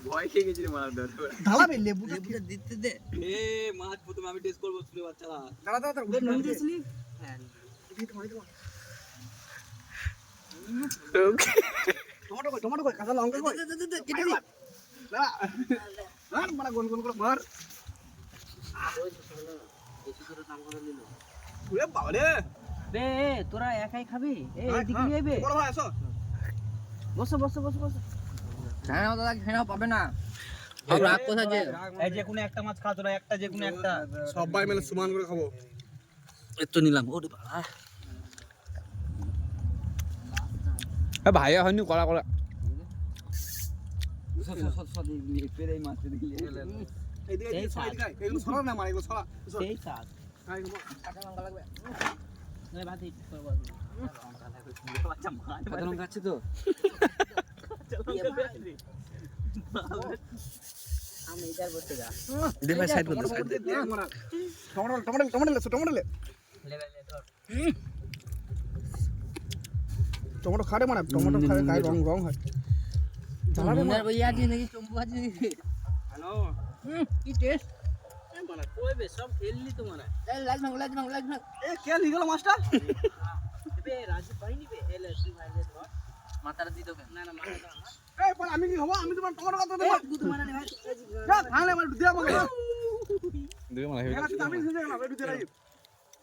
ভয় খেয়ে গেছিল মার ধরে ঢালাবে লেবুটা দিতে দে এ মাছ প্রথমে আমি টেস্ট করব ছোট বাচ্চারা দাঁড়া দাঁড়া উঠে নাম দিয়েছিলি হ্যাঁ টমেটো কই কাঁচা লঙ্কা কই কেটে দি না আর মারা গোল গোল করে মার বেশি করে নাম করে নিল ওরে বাবা রে বে তোরা একাই খাবি এদিকে নিয়ে আইবে বড় ভাই আসো বসো বসো বসো বসো খানা দাদা খানা পাবে না আর রাগ কোথায় যে এই যে কোনো একটা মাছ খা তোরা একটা যে কোনো একটা সবাই মিলে সমান করে খাবো একটু নিলাম ওরে বাবা ভাইয়া হয়নি কলা কলা পেরাই মাছ দিলে এই সাইড গায় এগুলো ছড়া না মার এগুলো ছড়া সেই কাজ খাই গো টাকা লঙ্কা লাগবে এই ভাত দিই করব আচ্ছা মাছ কত লঙ্কা আছে তো আমি ইধার বসে যা দে ভাই সাইড করতে টমেটো লে ধর টমেটো খারে মানে টমেটো খারে গায়ে রং রং হয় মুন্নার বইয়া দিয়ে নাকি চম্পু আছে হ্যালো কি টেস্ট মানে কই বে সব খেললি তো মানে এই লাগ না এ কে নিগল মাছটা বে রাজু ভাই নিবে এলে তুই ভাই দে ধর মাথাটা দি তোকে না মাথাটা এই পর আমি কি হবো আমি তোমার টমেটো কত দেব দুধ মারা নে ভাই যা খালে মানে দিয়া মগে দুই মানে এরা তো আমি শুনে গেলাম একটু দেরাই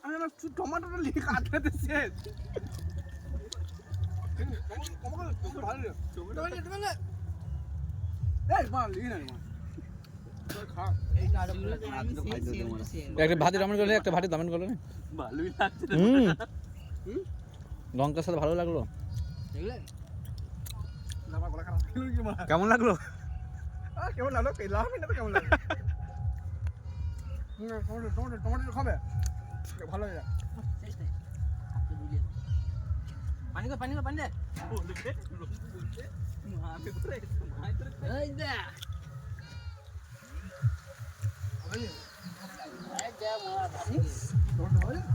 আমি না টমেটোটা লিখে কাটতে দিছে একটা ভাতের রামেন করলে একটা ভাতের দামেন করলে ভালোই লাগছে লঙ্কার সাথে ভালো লাগলো দেখলে কেমন লাগলো কেমন লাগলো কেমন লাগলো টমেটো খাবে ভালো হয়ে যায় পানি দে এই দে এই দে মারা